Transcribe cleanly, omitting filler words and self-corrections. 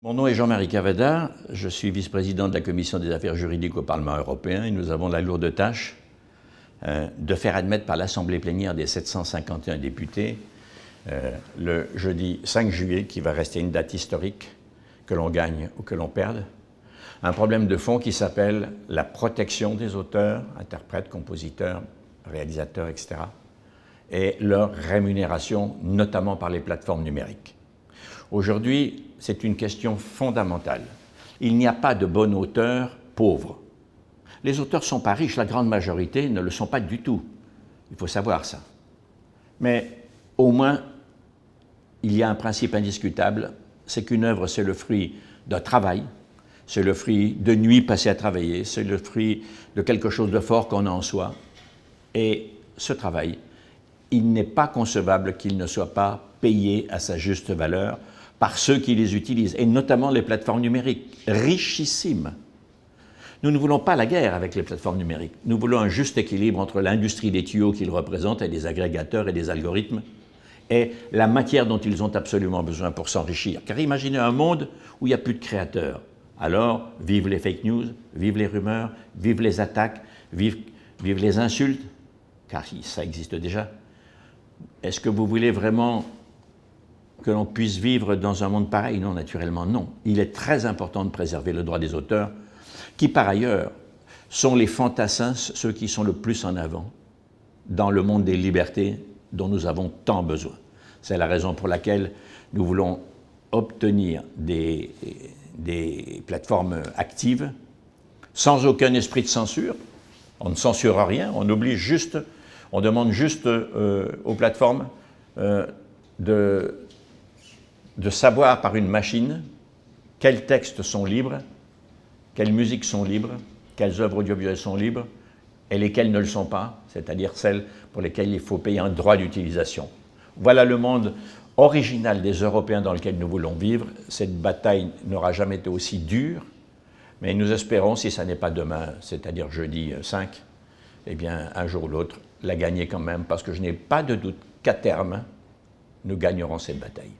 Mon nom est Jean-Marie Cavada, je suis vice-président de la Commission des affaires juridiques au Parlement européen et nous avons la lourde tâche de faire admettre par l'Assemblée plénière des 751 députés le jeudi 5 juillet, qui va rester une date historique, que l'on gagne ou que l'on perde, un problème de fond qui s'appelle la protection des auteurs, interprètes, compositeurs, réalisateurs, etc., et leur rémunération, notamment par les plateformes numériques. Aujourd'hui, c'est une question fondamentale. Il n'y a pas de bon auteur pauvre. Les auteurs ne sont pas riches, la grande majorité ne le sont pas du tout. Il faut savoir ça. Mais au moins, il y a un principe indiscutable, c'est qu'une œuvre, c'est le fruit d'un travail, c'est le fruit de nuits passées à travailler, c'est le fruit de quelque chose de fort qu'on a en soi. Et ce travail, il n'est pas concevable qu'il ne soit pas payé à sa juste valeur par ceux qui les utilisent, et notamment les plateformes numériques, richissimes. Nous ne voulons pas la guerre avec les plateformes numériques. Nous voulons un juste équilibre entre l'industrie des tuyaux qu'ils représentent et des agrégateurs et des algorithmes et la matière dont ils ont absolument besoin pour s'enrichir. Car imaginez un monde où il n'y a plus de créateurs. Alors, vive les fake news, vive les rumeurs, vive les attaques, vive les insultes, car ça existe déjà. Est-ce que vous voulez vraiment que l'on puisse vivre dans un monde pareil? Non, naturellement, non. Il est très important de préserver le droit des auteurs, qui, par ailleurs, sont les fantassins, ceux qui sont le plus en avant dans le monde des libertés dont nous avons tant besoin. C'est la raison pour laquelle nous voulons obtenir des plateformes actives, sans aucun esprit de censure. On ne censure rien, on oblige juste, on demande juste aux plateformes de savoir par une machine quels textes sont libres, quelles musiques sont libres, quelles œuvres audiovisuelles sont libres et lesquelles ne le sont pas, c'est-à-dire celles pour lesquelles il faut payer un droit d'utilisation. Voilà le monde original des Européens dans lequel nous voulons vivre. Cette bataille n'aura jamais été aussi dure, mais nous espérons, si ça n'est pas demain, c'est-à-dire jeudi 5, eh bien, un jour ou l'autre, la gagner quand même, parce que je n'ai pas de doute qu'à terme, nous gagnerons cette bataille.